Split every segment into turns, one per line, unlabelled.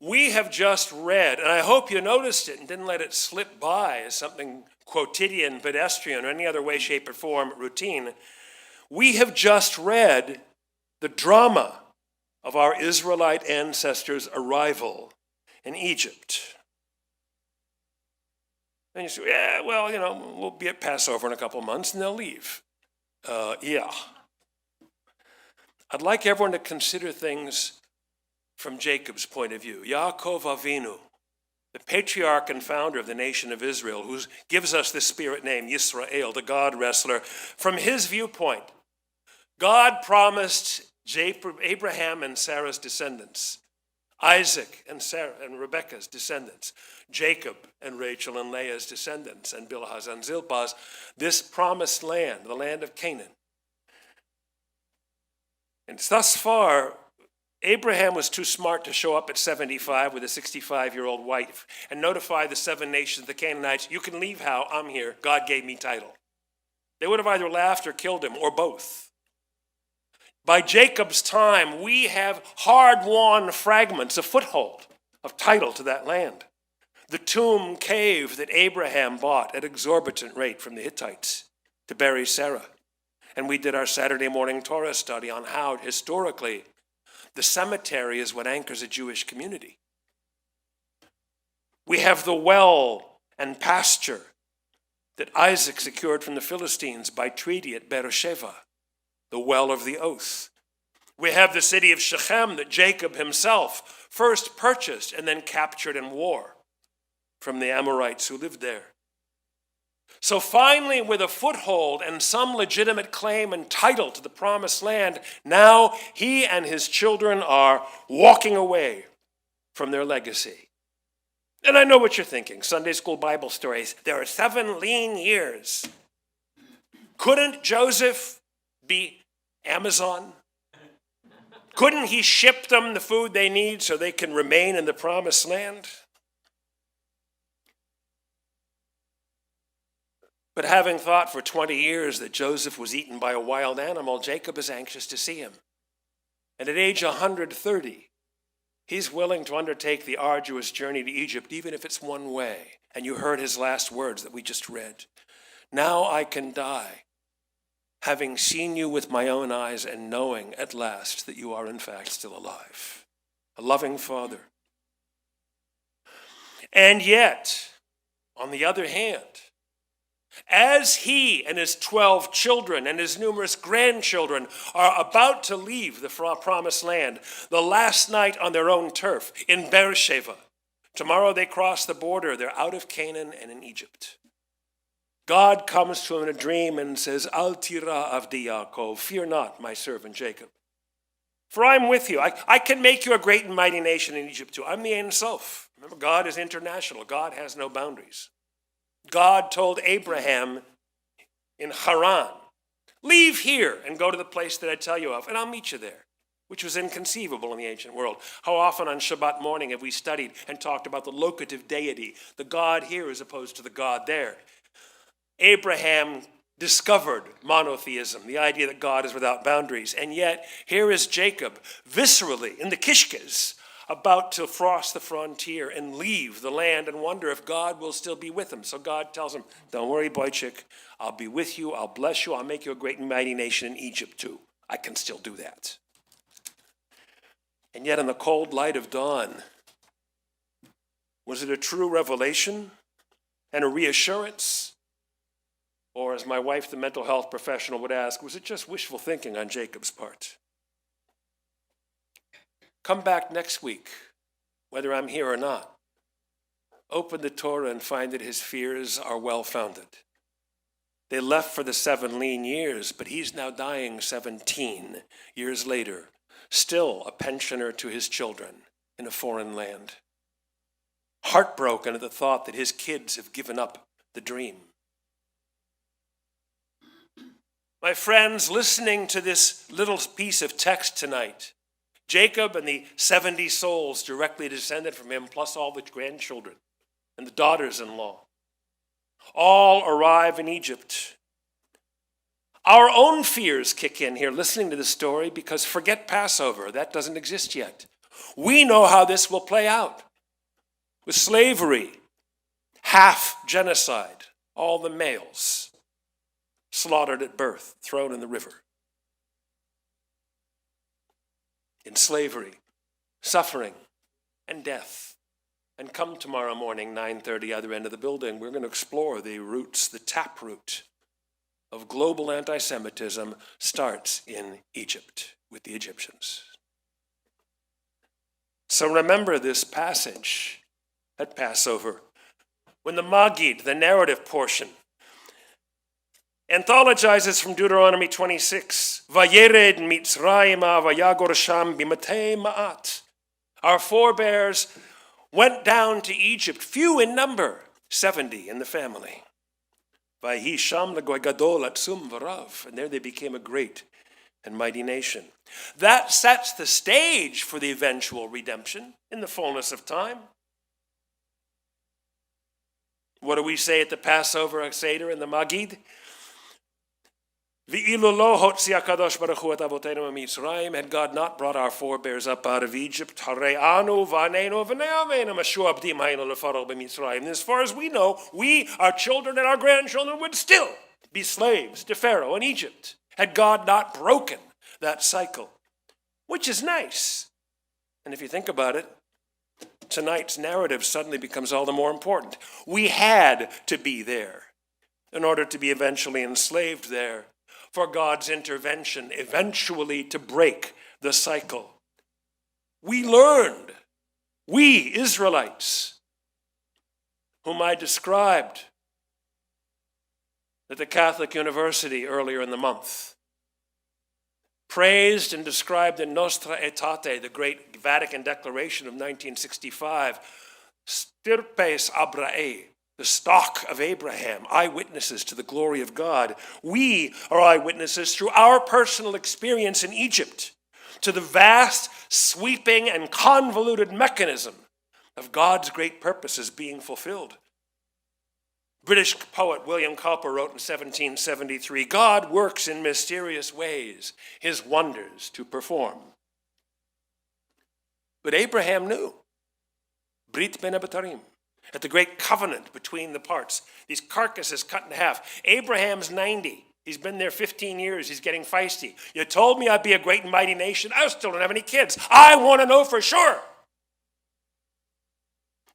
We have just read, and I hope you noticed it and didn't let it slip by as something quotidian, pedestrian, or any other way, shape, or form routine. We have just read the drama of our Israelite ancestors' arrival in Egypt. And you say, yeah, well, we'll be at Passover in a couple months and they'll leave. Yeah. I'd like everyone to consider things from Jacob's point of view. Yaakov Avinu, the patriarch and founder of the nation of Israel, who gives us the spirit name, Yisrael, the God wrestler. From his viewpoint, God promised Abraham and Sarah's descendants, Isaac and Sarah and Rebekah's descendants, Jacob and Rachel and Leah's descendants, and Bilhah's and Zilpah's, this promised land, the land of Canaan. And thus far, Abraham was too smart to show up at 75 with a 65-year-old wife and notify the 7 nations, the Canaanites, you can leave, how I'm here, God gave me title. They would have either laughed or killed him, or both. By Jacob's time, we have hard-won fragments, a foothold of title to that land. The tomb cave that Abraham bought at exorbitant rate from the Hittites to bury Sarah. And we did our Saturday morning Torah study on how, historically, the cemetery is what anchors a Jewish community. We have the well and pasture that Isaac secured from the Philistines by treaty at Beersheba, the well of the oath. We have the city of Shechem that Jacob himself first purchased and then captured in war from the Amorites who lived there. So finally, with a foothold and some legitimate claim and title to the promised land, now he and his children are walking away from their legacy. And I know what you're thinking, Sunday school Bible stories. There are 7 lean years. Couldn't Joseph be Amazon? Couldn't he ship them the food they need so they can remain in the promised land? But having thought for 20 years that Joseph was eaten by a wild animal, Jacob is anxious to see him. And at age 130, he's willing to undertake the arduous journey to Egypt, even if it's one way. And you heard his last words that we just read. Now I can die, having seen you with my own eyes and knowing at last that you are in fact still alive. A loving father. And yet, on the other hand, as he and his 12 children and his numerous grandchildren are about to leave the promised land, the last night on their own turf in Beersheba, tomorrow they cross the border, they're out of Canaan and in Egypt. God comes to him in a dream and says, Al tira avdi Yaakov, fear not, my servant Jacob. For I'm with you. I can make you a great and mighty nation in Egypt too. I'm the Ein Sof. Remember, God is international. God has no boundaries. God told Abraham in Haran, leave here and go to the place that I tell you of, and I'll meet you there, which was inconceivable in the ancient world. How often on Shabbat morning have we studied and talked about the locative deity, the God here as opposed to the God there? Abraham discovered monotheism, the idea that God is without boundaries, and yet here is Jacob viscerally in the Kishkas, about to cross the frontier and leave the land and wonder if God will still be with him. So God tells him, don't worry, boychik, I'll be with you, I'll bless you, I'll make you a great and mighty nation in Egypt too. I can still do that. And yet in the cold light of dawn, was it a true revelation and a reassurance? Or as my wife, the mental health professional, would ask, was it just wishful thinking on Jacob's part? Come back next week, whether I'm here or not. Open the Torah and find that his fears are well-founded. They left for the 7 lean years, but he's now dying 17 years later, still a pensioner to his children in a foreign land. Heartbroken at the thought that his kids have given up the dream. My friends, listening to this little piece of text tonight, Jacob and the 70 souls directly descended from him, plus all the grandchildren and the daughters-in-law, all arrive in Egypt. Our own fears kick in here listening to the story because forget Passover, that doesn't exist yet. We know how this will play out. With slavery, half genocide, all the males slaughtered at birth, thrown in the river. In slavery, suffering, and death. And come tomorrow morning, 9:30, other end of the building, we're going to explore the roots, the taproot of global anti-Semitism starts in Egypt with the Egyptians. So remember this passage at Passover, when the Maggid, the narrative portion, anthologizes from Deuteronomy 26, Vayered Mitzrayima vayagor sham bimatei ma'at. Our forebears went down to Egypt, few in number, 70 in the family. Vayhi sham legoy gadol atzum v'rav, and there they became a great and mighty nation. That sets the stage for the eventual redemption in the fullness of time. What do we say at the Passover Seder in the Maggid? Had God not brought our forebears up out of Egypt, as far as we know, we, our children and our grandchildren would still be slaves to Pharaoh in Egypt, had God not broken that cycle, which is nice. And if you think about it, tonight's narrative suddenly becomes all the more important. We had to be there in order to be eventually enslaved there, for God's intervention eventually to break the cycle. We learned, we Israelites, whom I described at the Catholic University earlier in the month, praised and described in Nostra Aetate, the great Vatican Declaration of 1965, Stirpes Abrae, the stock of Abraham, eyewitnesses to the glory of God. We are eyewitnesses through our personal experience in Egypt to the vast, sweeping, and convoluted mechanism of God's great purposes being fulfilled. British poet William Cowper wrote in 1773, God works in mysterious ways, his wonders to perform. But Abraham knew. Brit ben Abatarim. At the great covenant between the parts, these carcasses cut in half. Abraham's 90. He's been there 15 years. He's getting feisty. You told me I'd be a great and mighty nation. I still don't have any kids. I want to know for sure.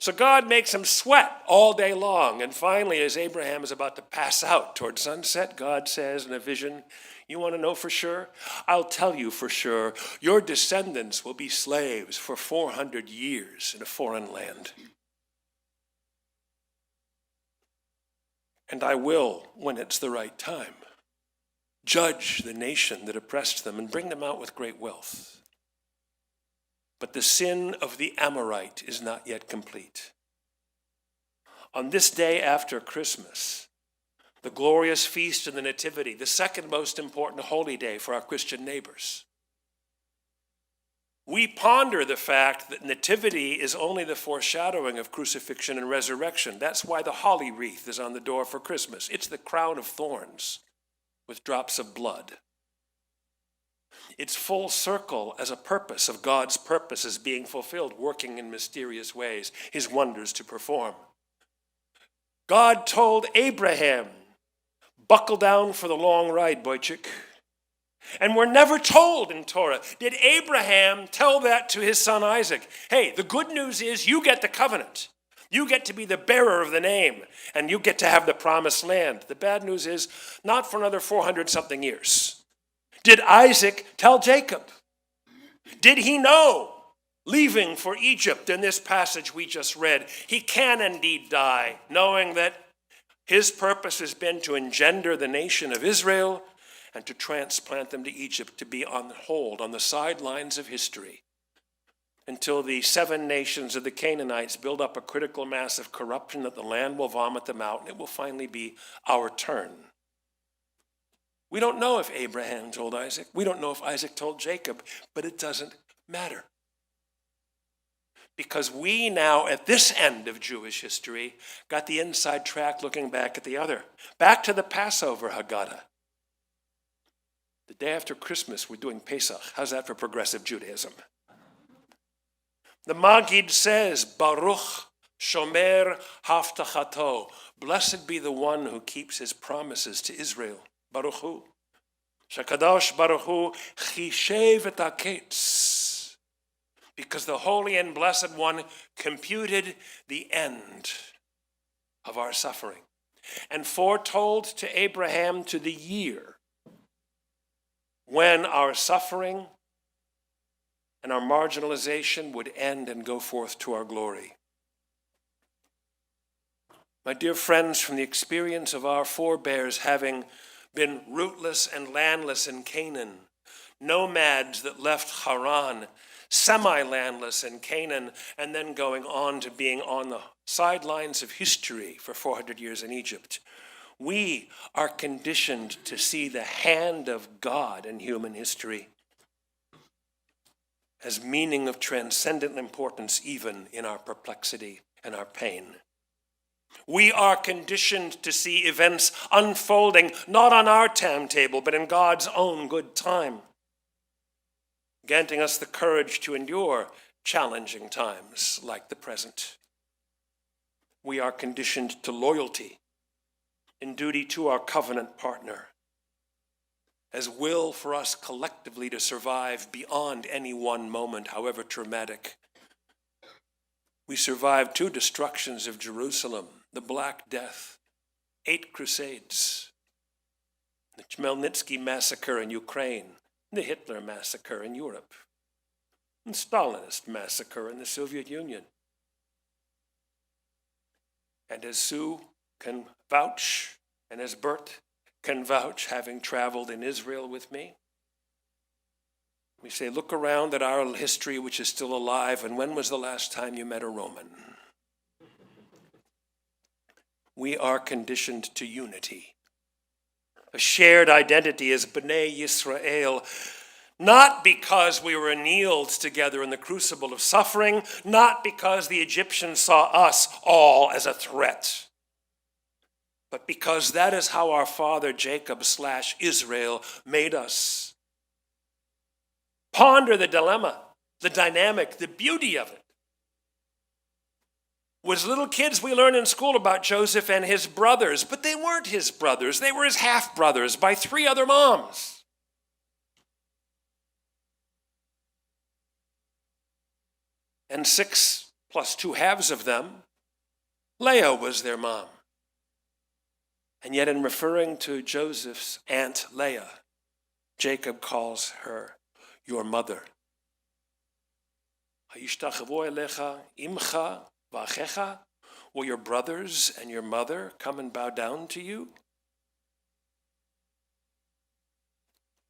So God makes him sweat all day long. And finally, as Abraham is about to pass out toward sunset, God says in a vision, you want to know for sure? I'll tell you for sure. Your descendants will be slaves for 400 years in a foreign land. And I will, when it's the right time, judge the nation that oppressed them and bring them out with great wealth. But the sin of the Amorite is not yet complete. On this day after Christmas, the glorious feast of the Nativity, the second most important holy day for our Christian neighbors, we ponder the fact that nativity is only the foreshadowing of crucifixion and resurrection. That's why the holly wreath is on the door for Christmas. It's the crown of thorns with drops of blood. It's full circle as a purpose of God's purposes being fulfilled, working in mysterious ways, his wonders to perform. God told Abraham, buckle down for the long ride, Boychik. And we're never told in Torah, did Abraham tell that to his son Isaac? Hey, the good news is you get the covenant. You get to be the bearer of the name, and you get to have the promised land. The bad news is not for another 400-something years. Did Isaac tell Jacob? Did he know, leaving for Egypt in this passage we just read, he can indeed die, knowing that his purpose has been to engender the nation of Israel and to transplant them to Egypt, to be on hold, on the sidelines of history, until the 7 nations of the Canaanites build up a critical mass of corruption that the land will vomit them out, and it will finally be our turn. We don't know if Abraham told Isaac. We don't know if Isaac told Jacob, but it doesn't matter. Because we now, at this end of Jewish history, got the inside track looking back at the other. Back to the Passover Haggadah. The day after Christmas, we're doing Pesach. How's that for progressive Judaism? The Maggid says, Baruch Shomer Haftachato. Blessed be the one who keeps his promises to Israel. Baruch Hu. Shakadosh Baruch Hu Chishev et haketz. Because the Holy and Blessed One computed the end of our suffering and foretold to Abraham to the year when our suffering and our marginalization would end and go forth to our glory. My dear friends, from the experience of our forebears having been rootless and landless in Canaan, nomads that left Haran, semi-landless in Canaan, and then going on to being on the sidelines of history for 400 years in Egypt, we are conditioned to see the hand of God in human history as meaning of transcendent importance even in our perplexity and our pain. We are conditioned to see events unfolding not on our timetable, but in God's own good time, granting us the courage to endure challenging times like the present. We are conditioned to loyalty in duty to our covenant partner, as will for us collectively to survive beyond any one moment, however traumatic. We survived 2 destructions of Jerusalem, the Black Death, 8 Crusades, the Chmelnytsky massacre in Ukraine, the Hitler massacre in Europe, and Stalinist massacre in the Soviet Union. And as Sue can vouch, and as Bert can vouch, having traveled in Israel with me, we say, look around at our history which is still alive, and when was the last time you met a Roman? We are conditioned to unity, a shared identity as B'nai Yisrael, not because we were annealed together in the crucible of suffering, not because the Egyptians saw us all as a threat, but because that is how our father Jacob / Israel made us. Ponder the dilemma, the dynamic, the beauty of it. Was little kids, we learn in school about Joseph and his brothers, but they weren't his brothers. They were his half-brothers by 3 other moms. And 6 plus 2 halves of them, Leah was their mom. And yet in referring to Joseph's aunt Leah, Jacob calls her your mother. Will your brothers and your mother come and bow down to you?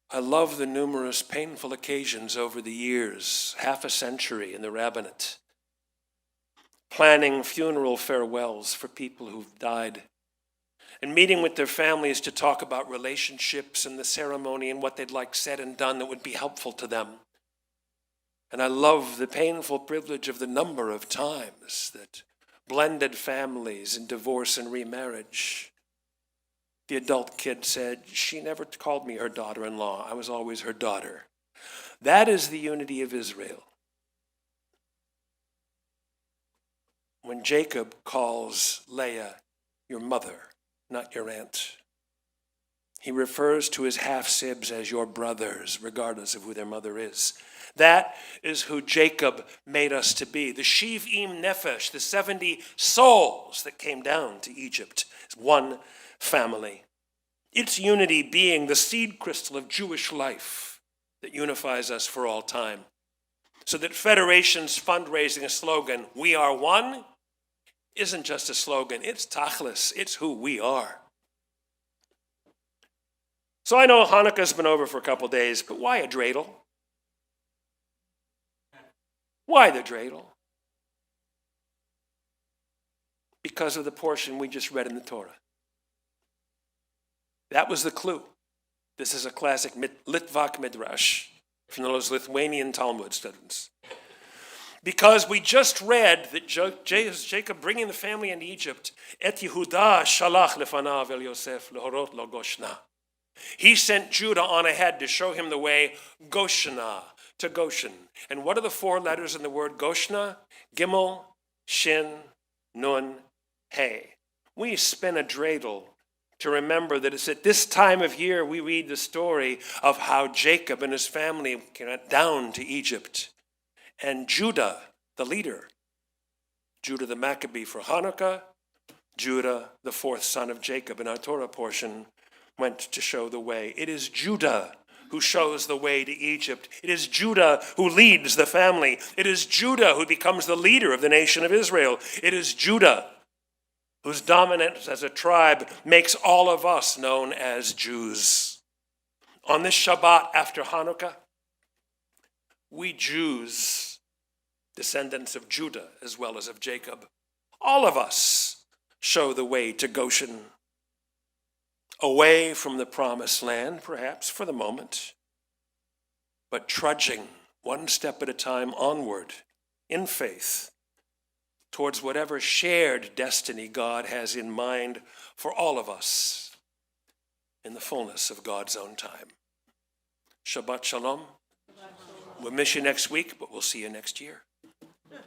I love the numerous painful occasions over the years, half a century in the rabbinate, planning funeral farewells for people who've died, and meeting with their families to talk about relationships and the ceremony and what they'd like said and done that would be helpful to them. And I love the painful privilege of the number of times that blended families in divorce and remarriage. The adult kid said, she never called me her daughter-in-law. I was always her daughter. That is the unity of Israel. When Jacob calls Leah your mother, not your aunt, he refers to his half-sibs as your brothers, regardless of who their mother is. That is who Jacob made us to be. The Shiv'im Nefesh, the 70 souls that came down to Egypt, is one family. Its unity being the seed crystal of Jewish life that unifies us for all time. So that Federation's fundraising slogan, "We are one," isn't just a slogan, it's tachlis, it's who we are. So I know Hanukkah's been over for a couple days, but why a dreidel? Why the dreidel? Because of the portion we just read in the Torah. That was the clue. This is a classic Litvak Midrash from those Lithuanian Talmud students. Because we just read that Jacob bringing the family into Egypt, Et Yehuda shalach lefanav el Yosef lehorot lo Goshna. He sent Judah on ahead to show him the way, Goshna, to Goshen. And what are the four letters in the word Goshna? Gimel, Shin, Nun, Hey. We spin a dreidel to remember that it's at this time of year we read the story of how Jacob and his family went down to Egypt. And Judah, the leader, Judah the Maccabee for Hanukkah, Judah, the fourth son of Jacob in our Torah portion, went to show the way. It is Judah who shows the way to Egypt. It is Judah who leads the family. It is Judah who becomes the leader of the nation of Israel. It is Judah whose dominance as a tribe makes all of us known as Jews. On this Shabbat after Hanukkah, we Jews, descendants of Judah as well as of Jacob, all of us show the way to Goshen, away from the promised land, perhaps for the moment, but trudging one step at a time onward in faith towards whatever shared destiny God has in mind for all of us in the fullness of God's own time. Shabbat Shalom. We'll miss you next week, but we'll see you next year.